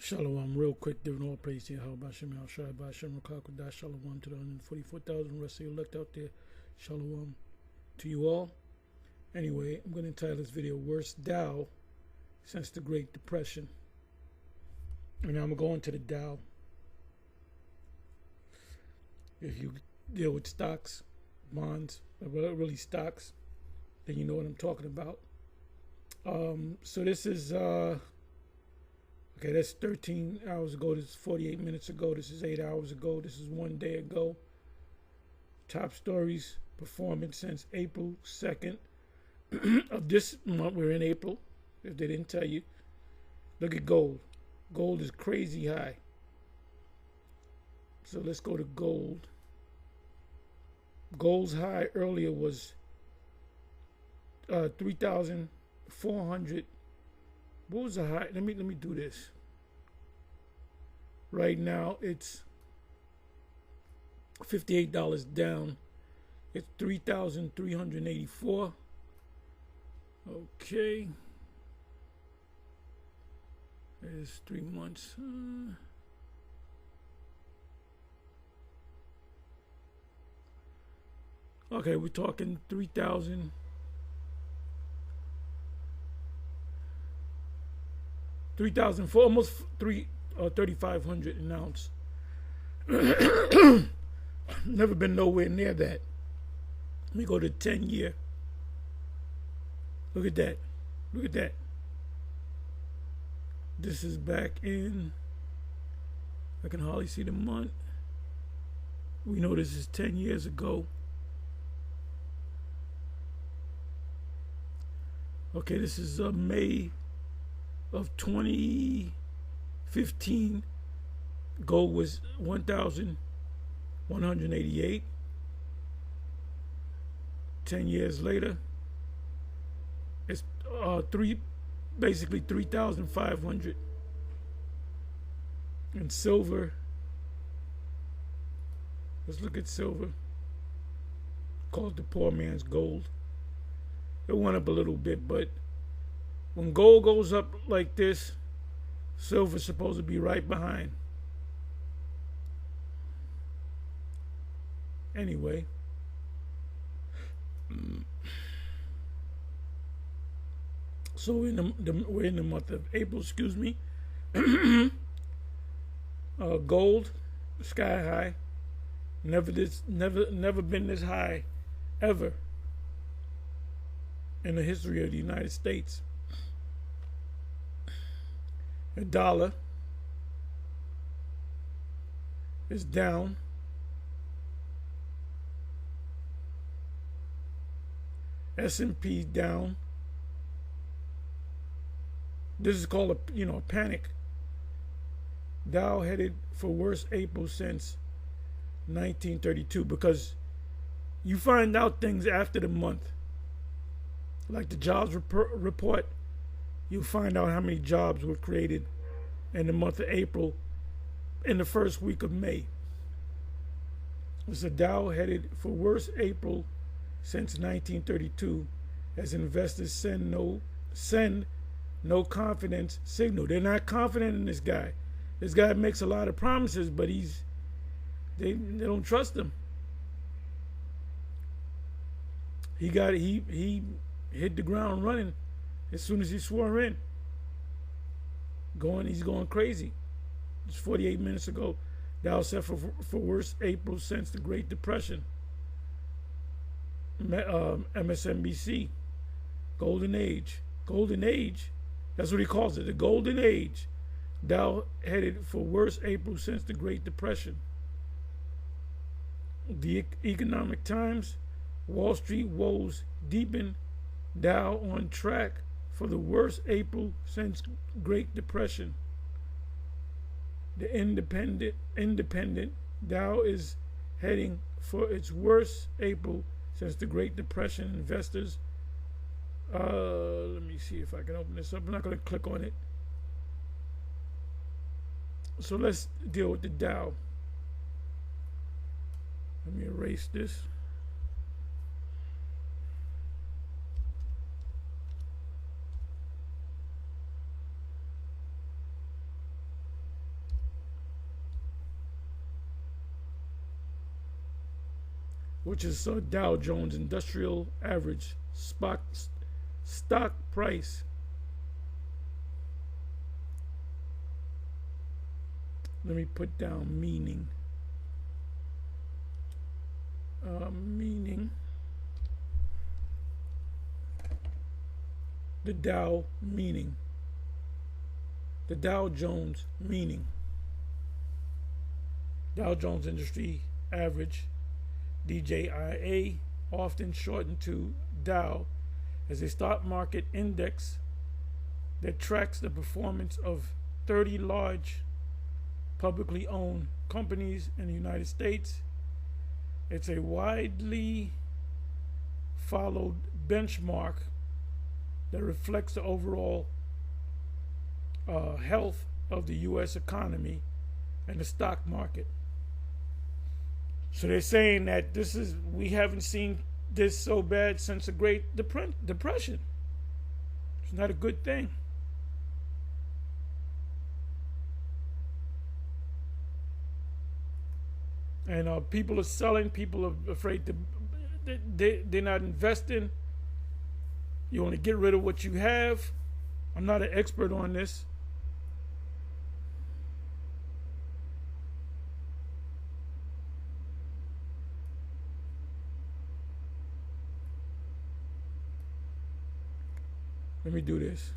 Shalom, real quick, giving all praise to Yahweh Shem Shai Bashem Rakakudah. Shalom to the 144,000 rest of you elect out there. Shalom to you all. Anyway, I'm going to entitle this video Worst Dow Since the Great Depression. And now I'm going to the Dow. If you deal with stocks, bonds, really stocks, then you know what I'm talking about. So this is okay, that's 13 hours ago. This is 48 minutes ago. This is 8 hours ago. This is 1 day ago. Top stories, performance since April 2nd of this month. We're in April, if they didn't tell you. Look at gold. Gold is crazy high. So let's go to gold. Gold's high earlier was 3,400. What was the high? Let me do this. Right now it's $58 down. It's 3,384. Okay. There's 3 months. Okay, we're talking 3,000. 3,004, almost 3,500 an ounce. Never been nowhere near that. Let me go to 10-year. Look at that. Look at that. This is back in, I can hardly see the month. We know this is 10 years ago. Okay, this is May of 2015. Gold was 1,188. 10 years later, it's basically 3,500. And silver, let's look at silver. Called the poor man's gold. It went up a little bit, but when gold goes up like this, silver's supposed to be right behind. Anyway, so we're in the month of April. Excuse me. Gold, sky high. Never been this high, ever, in the history of the United States. The dollar is down. S&P down. This is called a panic. Dow headed for worst April since 1932, because you find out things after the month, like the jobs report. You'll find out how many jobs were created in the month of April in the first week of May. It's a Dow headed for worst April since 1932 as investors send no confidence signal. They're not confident in this guy. This guy makes a lot of promises, but they don't trust him. He hit the ground running as soon as he swore in. He's going crazy. It's 48 minutes ago. Dow set for worst April since the Great Depression. MSNBC. Golden Age. Golden Age. That's what he calls it. The Golden Age. Dow headed for worst April since the Great Depression. The Economic Times. Wall Street woes deepen. Dow on track for the worst April since Great Depression. The Independent. Dow is heading for its worst April since the Great Depression. Investors. Let me see if I can open this up. I'm not going to click on it. So let's deal with the Dow. Let me erase this. which is Dow Jones Industrial Average stock price. Let me put down meaning. Meaning. The Dow meaning. The Dow Jones meaning. Dow Jones Industry Average, DJIA, often shortened to Dow, is a stock market index that tracks the performance of 30 large publicly owned companies in the United States. It's a widely followed benchmark that reflects the overall health of the U.S. economy and the stock market. So they're saying that we haven't seen this so bad since the Great Depression. It's not a good thing. And people are selling. People are afraid they're not investing. You want to get rid of what you have. I'm not an expert on this. Let me do this.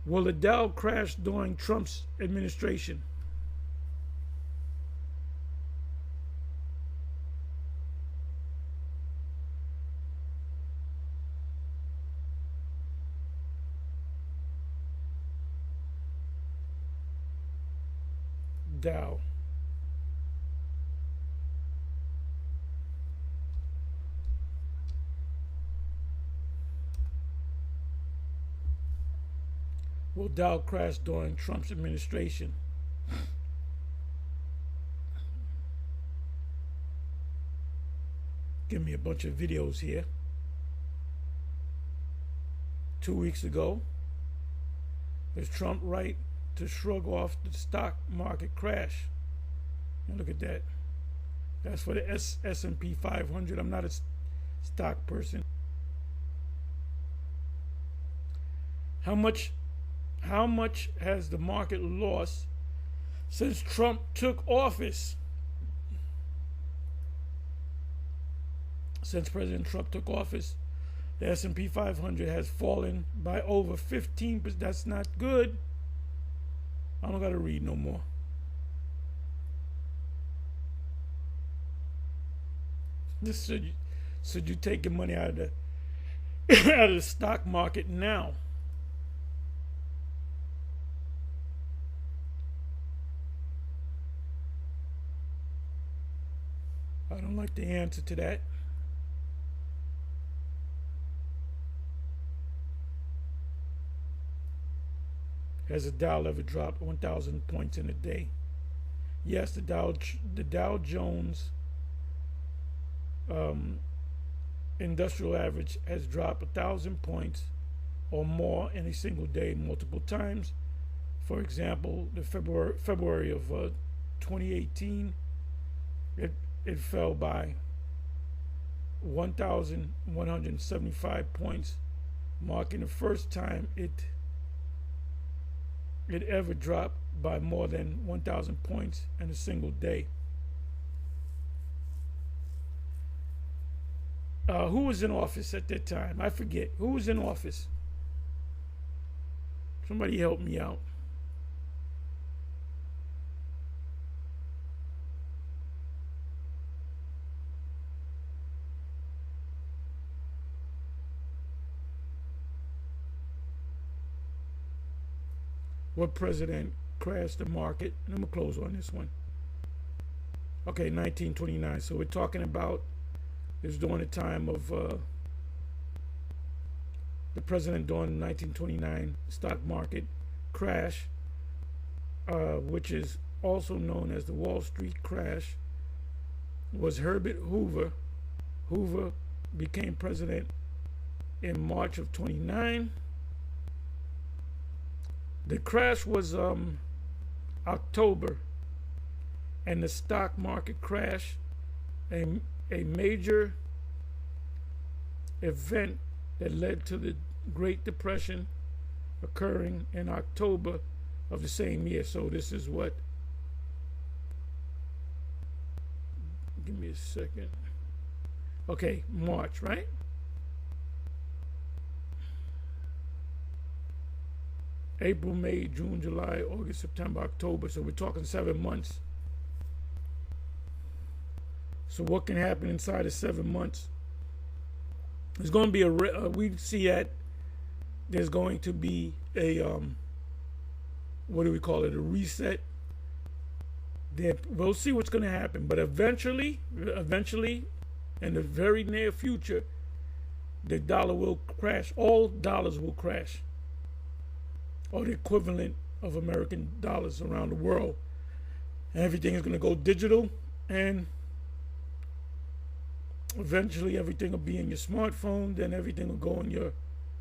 Will the Dow crash during Trump's administration? Dow. Will Dow crash during Trump's administration? Give me a bunch of videos here. 2 weeks ago, is Trump right to shrug off the stock market crash? And look at that. That's for the S&P 500. I'm not a stock person. How much has the market lost since Trump took office? Since President Trump took office, the S&P 500 has fallen by over 15%. That's not good. I don't got to read no more. This should you take your money out of the out of the stock market now? I don't like the answer to that. Has the Dow ever dropped 1,000 points in a day? Yes, the Dow Jones Industrial Average has dropped 1,000 points or more in a single day multiple times. For example, the February of 2018, it fell by 1,175 points, marking the first time it ever dropped by more than 1,000 points in a single day. Who was in office at that time? I forget. Who was in office? Somebody help me out. What president crashed the market? And I'm going to close on this one. Okay, 1929. So we're talking about this during the time of the president during the 1929 stock market crash, which is also known as the Wall Street crash, was Herbert Hoover. Hoover became president in March of 29. The crash was October, and the stock market crash, a major event that led to the Great Depression occurring in October of the same year. So this is what, give me a second. Okay, March, right? April, May, June, July, August, September, October. So we're talking 7 months. So what can happen inside of 7 months? There's going to be we see that there's going to be a, what do we call it? A reset. We'll see what's going to happen. But eventually, in the very near future, the dollar will crash. All dollars will crash, or the equivalent of American dollars around the world. And everything is going to go digital, and eventually everything will be in your smartphone. Then everything will go in your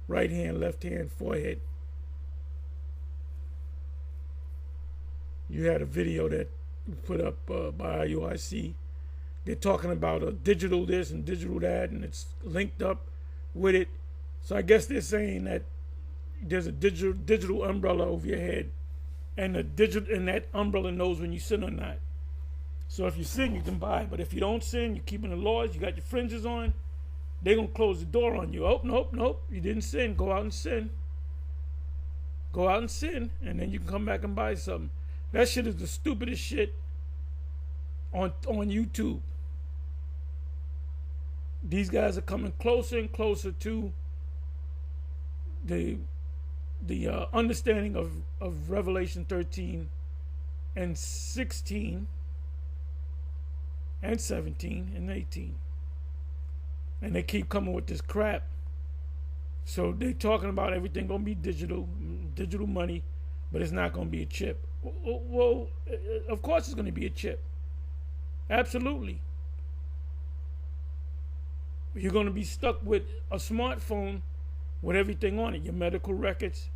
right hand, left hand, forehead. You had a video that put up by IUIC. They're talking about a digital this and digital that, and it's linked up with it. So I guess they're saying that there's a digital umbrella over your head, and that umbrella knows when you sin or not. So if you sin, you can buy. But if you don't sin, you're keeping the laws, you got your fringes on, they're going to close the door on you. Oh, nope, you didn't sin. Go out and sin. Go out and sin, and then you can come back and buy something. That shit is the stupidest shit on YouTube. These guys are coming closer and closer to the understanding of Revelation 13 and 16 and 17 and 18. And they keep coming with this crap. So they're talking about everything going to be digital money, but it's not going to be a chip. Well, of course it's going to be a chip. Absolutely. You're going to be stuck with a smartphone with everything on it. Your medical records,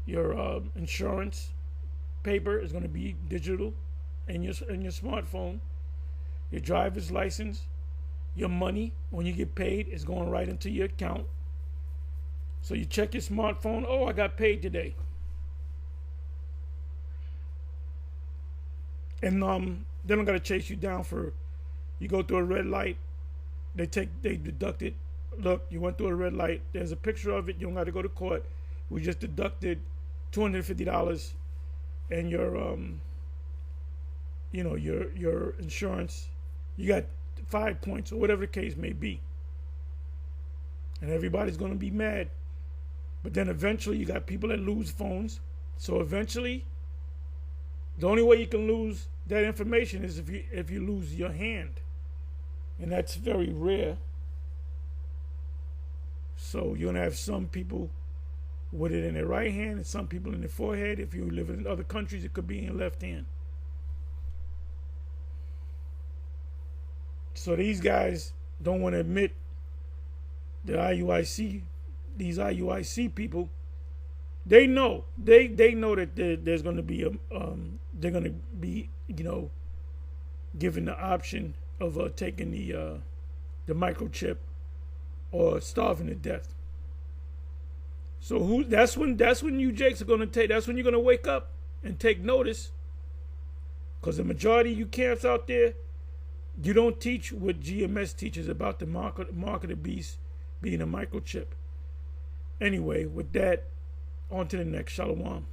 your insurance paper is going to be digital in your smartphone. Your driver's license, your money, when you get paid, is going right into your account. So you check your smartphone. Oh, I got paid today. And they don't got to chase you down for, you go through a red light, they deduct it. Look, you went through a red light. There's a picture of it. You don't got to go to court. We just deducted $250, and your your insurance, you got 5 points or whatever the case may be. And everybody's going to be mad. But then eventually you got people that lose phones. So eventually, the only way you can lose that information is if you lose your hand. And that's very rare. So you're going to have some people with it in their right hand and some people in their forehead. If you live in other countries, it could be in your left hand. So these guys don't want to admit the IUIC, these IUIC people, they know that there's going to be they're going to be given the option of taking the microchip or starving to death. So that's when you Jakes are going to take. That's when you're going to wake up and take notice, because the majority of you camps out there, you don't teach what GMS teaches about the mark of the beast being a microchip. Anyway, with that, on to the next. Shalom.